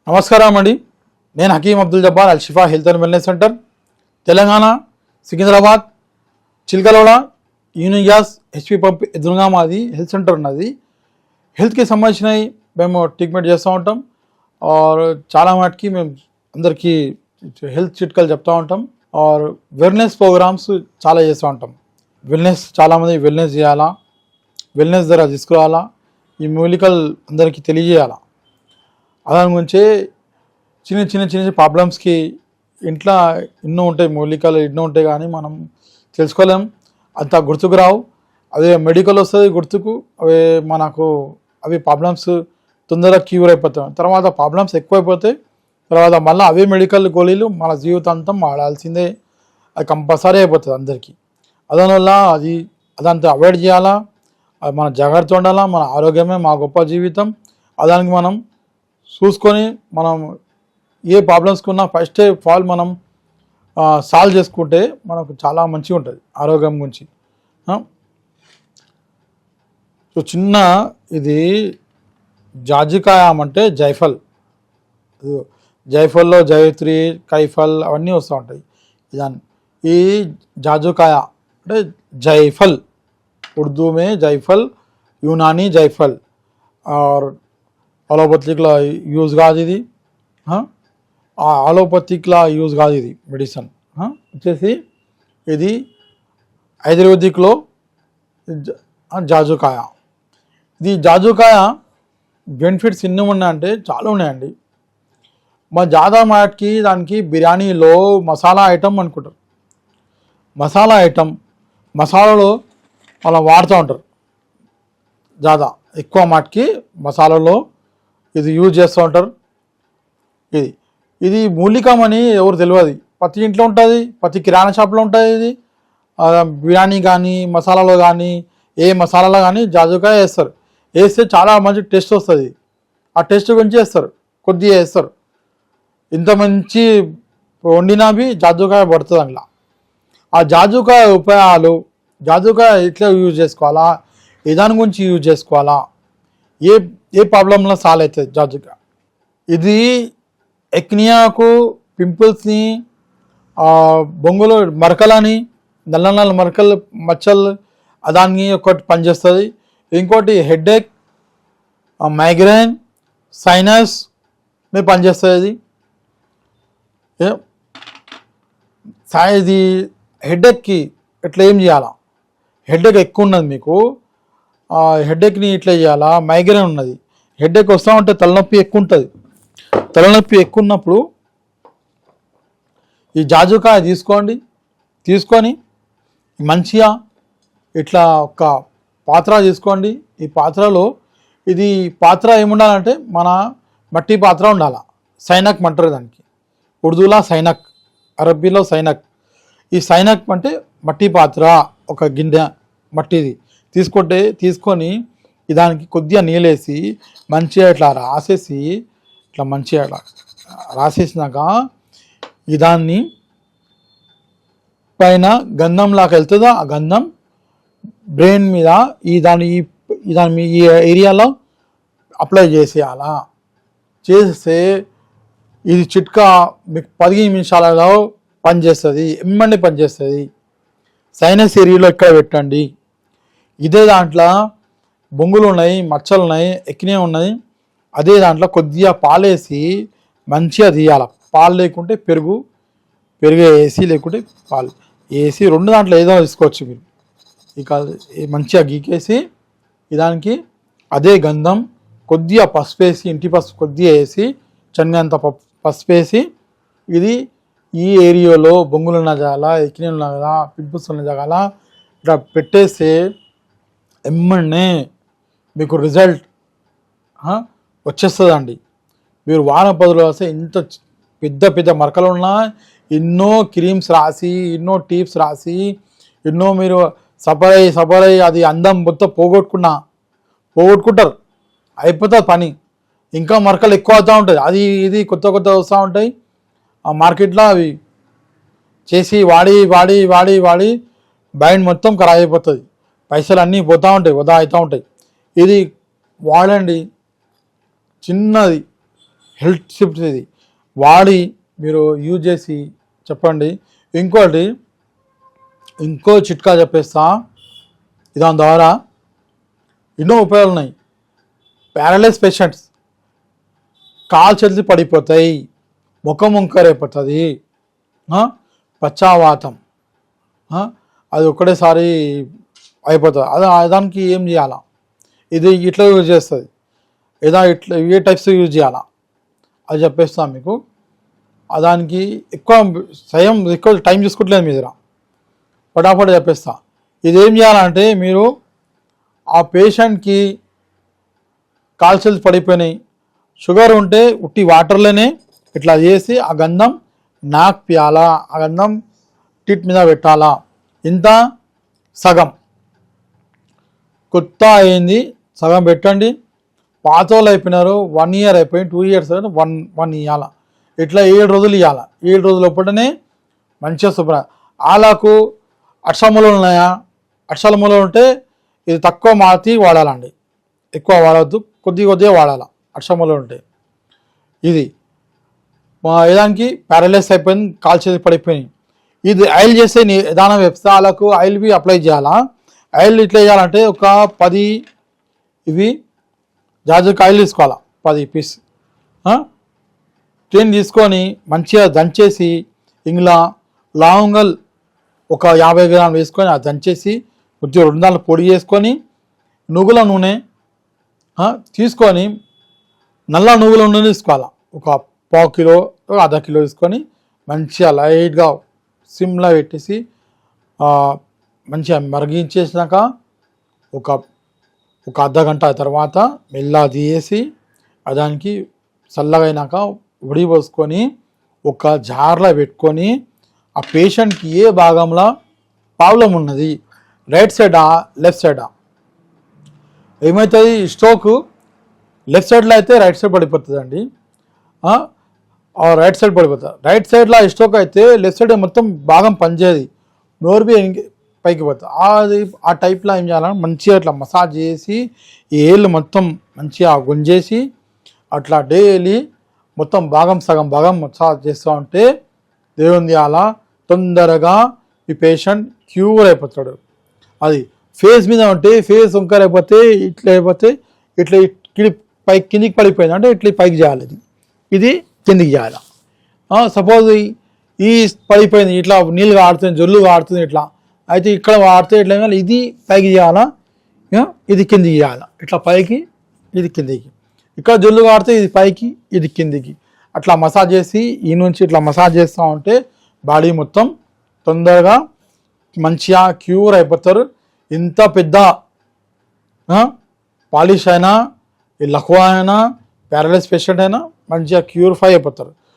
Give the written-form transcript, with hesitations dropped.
నమస్కారం అండి. నేను Hakeem Abdul Jabbar Alshifa health and wellness centre, Telangana, Secunderabad, Chilkalguda, union gas, HP pump ఎదురుగా మాది హెల్త్ సెంటర్ ఉన్నది. హెల్త్కి సంబంధించినవి మేము ట్రీట్మెంట్ చేస్తూ ఉంటాం. చాలా మటుకి మేము అందరికీ హెల్త్ చిట్కాలు చెప్తూ ఉంటాం. వెల్నెస్ ప్రోగ్రామ్స్ చాలా చేస్తూ ఉంటాం. చాలామంది వెల్నెస్ చేయాలా, వెల్నెస్ ధర తీసుకురావాలా, ఈ మూలికలు అందరికీ తెలియజేయాలా. దాని గురించి చిన్న చిన్న చిన్న ప్రాబ్లమ్స్కి ఇంట్లో ఎన్నో ఉంటాయి, మూలికలు ఎన్నో ఉంటాయి, కానీ మనం తెలుసుకోలేం, అంత గుర్తుకు రావు. అదే మెడికల్ వస్తుంది గుర్తుకు, అవి ప్రాబ్లమ్స్ తొందరగా క్యూర్ అయిపోతాయి. తర్వాత ప్రాబ్లమ్స్ ఎక్కువైపోతాయి, తర్వాత మళ్ళీ అవే మెడికల్ గోళీలు మన జీవితాంతం వాడాల్సిందే, అది కంపల్సరీ అయిపోతుంది అందరికీ. దానివల్ల అదంతా అవాయిడ్ చేయాలా, మన జాగ్రత్త ఉండాలా. మన ఆరోగ్యమే మా గొప్ప జీవితం. దానికి మనం చూసుకొని మనం ఏ ప్రాబ్లమ్స్కి ఉన్నా ఫస్ట్ ఆఫ్ ఆల్ మనం సాల్వ్ చేసుకుంటే మనకు చాలా మంచిగా ఉంటుంది ఆరోగ్యం గురించి. సో చిన్న ఇది జాజికాయం అంటే జైఫల్లో జైత్రి, కైఫల్ అవన్నీ వస్తూ ఉంటాయి. ఈ జాజుకాయ అంటే జైఫల్, उर्दू में जायफल, यूनानी जायफल और అలోపతిక్లా యూజ్ కాదు ఇది. అలోపతిక్లా యూజ్ కాదు ఇది మెడిసిన్. వచ్చేసి ఇది ఆయుర్వేదిక్లో జాజుకాయ. ఇది జాజుకాయ బెనిఫిట్స్ ఎన్ని ఉన్నాయంటే చాలా ఉన్నాయండి. మా జాదా మాటకి దానికి బిర్యానీలో మసాలా ఐటమ్ అనుకుంటారు. మసాలాలో అలా వాడుతూ ఉంటారు. జాదా ఎక్కువ మాటకి మసాలాలో ఇది యూజ్ చేస్తూ ఉంటారు. ఇది మూలికం అని ఎవరు తెలియదు. ప్రతి ఇంట్లో ఉంటుంది, ప్రతి కిరాణా షాప్లో ఉంటుంది. ఇది బిర్యానీ కానీ మసాలాలో కానీ ఏ మసాలాలో కానీ జాజుకాయ వేస్తే చాలా మంచి టేస్ట్ వస్తుంది. ఆ టేస్ట్ గురించి వేస్తారు, కొద్దిగా వేస్తారు. ఇంత మంచి వండినవి జాజుకాయ పడుతుంది అందులో. ఆ జాజుకాయ ఉపాయాలు, జాజుకాయ ఎట్లా యూజ్ చేసుకోవాలా, ఏ దాని గురించి యూజ్ చేసుకోవాలా, ఏ ప్రాబ్లంలో సాల్వ్ అవుతుంది జాజుకాయ. ఇది ఎక్నియాకు, పింపుల్స్ని, బొంగులు మరకలని, నల్ల మరకలు మచ్చలు దాన్ని ఒకటి పనిచేస్తుంది. ఇంకోటి హెడేక్, మైగ్రేన్, సైనస్ మీద పనిచేస్తుంది. ఇది హెడేక్కి ఎట్లా ఏం చేయాలా, హెడేక్ ఎక్కువ ఉన్నది మీకు, హెడేక్ని ఇట్లా చేయాలా. మైగ్రేన్ ఉన్నది, హెడేక్ వస్తూ ఉంటే తలనొప్పి ఎక్కువ ఉంటుంది. తలనొప్పి ఎక్కువ ఉన్నప్పుడు ఈ జాజుకాయ తీసుకొని మంచిగా ఇట్లా ఒక పాత్ర తీసుకోండి. ఈ పాత్రలో పాత్ర ఏముండాలంటే మన మట్టి పాత్ర ఉండాలి. సైనక్ అంటారు దానికి, ఉర్దూలో సైనక్, అరబ్బీలో సైనక్. ఈ సైనక్ అంటే మట్టి పాత్ర, ఒక గిన్నె మట్టిది తీసుకొని దానికి కొద్దిగా నీళ్ళేసి మంచిగా ఇట్లా రాసేసినాక దాన్ని పైన గంధం లాగా వెళ్తుందో ఆ గంధం బ్రెయిన్ మీద ఈ ఏరియాలో అప్లై చేసేయాలా. చేస్తే ఇది చిట్కా మీకు 15 నిమిషాలలో పనిచేస్తుంది, ఎమ్మండి పనిచేస్తుంది. సైనస్ ఏరియాలో ఇక్కడ పెట్టండి. ఇదే దాంట్లో బొంగులు ఉన్నాయి, మచ్చలు ఉన్నాయి, ఎక్కినే ఉన్నాయి. అదే దాంట్లో కొద్దిగా పాలేసి మంచిగా తీయాలి. పాలు లేకుంటే పెరుగు వేసి, లేకుంటే పాలు వేసి, రెండు దాంట్లో ఏదో తీసుకోవచ్చు మీరు. ఇక మంచిగా గీకేసి దానికి అదే గంధం, కొద్దిగా పసుపు వేసి, ఇంటి పసుపు కొద్దిగా వేసి, చన్నంత పసుపు వేసి, ఇది ఈ ఏరియాలో బొంగులు ఉన్న జాగాల, ఎక్కినే ఉన్న కదా, పింపుల్స్ ఉన్న జాగాల ఇట్లా పెట్టేస్తే ఎమ్మనే మీకు రిజల్ట్ వచ్చేస్తుందండి. మీరు వారం 10 రోజులు వస్తే ఇంత పెద్ద మరకలు ఉన్నా ఎన్నో క్రీమ్స్ రాసి, ఎన్నో టిప్స్ రాసి, ఎన్నో మీరు సపరై అది అందం మొత్తం పోగొట్టుకుంటారు. అయిపోతుంది పని. ఇంకా మరకలు ఎక్కువ అవుతూ ఉంటుంది. ఇది కొత్త వస్తూ ఉంటాయి. ఆ మార్కెట్లో అవి చేసి వాడి మైండ్ మొత్తం ఖరాబ్ అయిపోతుంది. పైసలు అన్నీ పోతూ ఉంటాయి, వృధా అవుతూ ఉంటాయి. ఇది వాడండి. చిన్నది హెల్త్ టిప్స్ ఇది వాడి మీరు యూజ్ చేసి చెప్పండి. ఇంకో చిట్కా చెప్పేస్తా. దాని ద్వారా ఎన్నో ఉపయోగాలు ఉన్నాయి. ప్యారలైజ్ పేషెంట్స్ కాలు చేతులు పడిపోతాయి, ముఖం వంకరైపోతుంది, పచ్చావాతం, అది ఒక్కటేసారి అయిపోతుంది. దానికి ఏం చేయాలా? ఇది ఇట్లా యూజ్ చేస్తుంది, ఇట్లా ఏ టైప్స్ యూజ్ చేయాలా అది చెప్పేస్తాను మీకు. దానికి ఎక్కువ టైం చూసుకోవట్లేదు మీ దగ్గర, ఫటాఫట్ చెప్పేస్తా. ఇదేం చేయాలంటే మీరు ఆ పేషెంట్కి కాలు చేతులు పడిపోయినాయి, షుగర్ ఉంటే ఉట్టి వాటర్లోనే ఇట్లా చేసి ఆ గంధం నాక్ పియాలా, ఆ గంధం టిట్ మీద పెట్టాలా. ఇంత సగం కొత్త అయింది సగం పెట్టండి. పాత వాళ్ళు అయిపోయినారు 1 year అయిపోయి 2 years 1 ఇవ్వాల. ఇట్లా 7 రోజులు ఇవ్వాల. 7 రోజుల లోపలనే మంచిగా శుభ్ర. వాళ్ళకు అక్షమూలలు ఉన్నాయా? అక్షమూలలు ఉంటే ఇది తక్కువ మాతి వాడాలండి, ఎక్కువ వాడద్దు, కొద్దిగా వాడాలి. అక్షమూలలు ఉంటే ఇది ఏదానికి ప్యారలైజ్ అయిపోయింది, కాలు చేతి పడిపోయింది. ఇది ఆయిల్ చేస్తే విధానం చెప్తే వాళ్ళకు ఆయిల్ బి అప్లై చేయాలా. ఆయిల్ ఇట్లా చేయాలంటే ఒక 10 ఇవి జాజుకి ఆయిల్ తీసుకోవాలా, 10 పీస్ 10 తీసుకొని మంచిగా దంచేసి ఇందులో లవంగల్ ఒక 50 గ్రాములు వేసుకొని అది దంచేసి కొద్దిగా 2 దాంట్లో పొడి చేసుకొని నువ్వుల నూనె తీసుకొని నల్ల నువ్వుల నూనె తీసుకోవాలా. ఒక 1/4 కిలో 1/2 కిలో తీసుకొని మంచిగా లైట్గా సిమ్లో పెట్టేసి మంచిగా మరిగించేసినాక ఒక అర్ధగంట తర్వాత మెల్లగా తీసి దానికి చల్లగా అయినాక ఉడి పోసుకొని ఒక జార్లో పెట్టుకొని ఆ పేషెంట్కి ఏ భాగంలో ప్రాబ్లం ఉన్నది, రైట్ సైడా లెఫ్ట్ సైడా, ఏమవుతుంది స్ట్రోక్ లెఫ్ట్ సైడ్లో అయితే రైట్ సైడ్ పడిపోతుంది అండి, రైట్ సైడ్ పడిపోతుంది. రైట్ సైడ్లో స్ట్రోక్ అయితే లెఫ్ట్ సైడ్ మొత్తం భాగం పనిచేయదు, నోరు బి పైకి పోతుంది. అది ఆ టైప్లో ఏం చేయాలని మంచిగా అట్లా మసాజ్ చేసి ఈ ఏళ్ళు మొత్తం మంచిగా గుంజేసి అట్లా డైలీ మొత్తం సగం భాగం మసాజ్ చేస్తూ ఉంటే దేవుంది అలా తొందరగా ఈ పేషెంట్ క్యూర్ అయిపోతాడు. అది ఫేస్ మీద ఉంటే ఫేస్ వంకర అయిపోతే ఇట్లా కిందికి పడిపోయింది అంటే ఇట్లా పైకి చేయాలి, ఇది కిందికి చేయాలి. సపోజ్ ఈ పడిపోయింది ఇట్లా నీళ్ళు ఆడుతుంది, జొల్లు ఆడుతుంది, ఇట్లా అయితే ఇక్కడ వాడితే ఇట్లా ఇది పైకి చేయాలా, ఇది కిందికి చేయాలా, ఇట్లా పైకి ఇది కిందికి, ఇక్కడ జొల్లు వాడితే ఇది పైకి ఇది కిందికి, అట్లా మసాజ్ చేసి ఈ నుంచి ఇట్లా మసాజ్ చేస్తూ ఉంటే బాడీ మొత్తం తొందరగా మంచిగా క్యూర్ అయిపోతారు. ఇంత పెద్ద పాలిష్ అయినా లక్వా అయినా ప్యారలైజ్ పేషెంట్ అయినా మంచిగా క్యూరిఫై అయిపోతారు.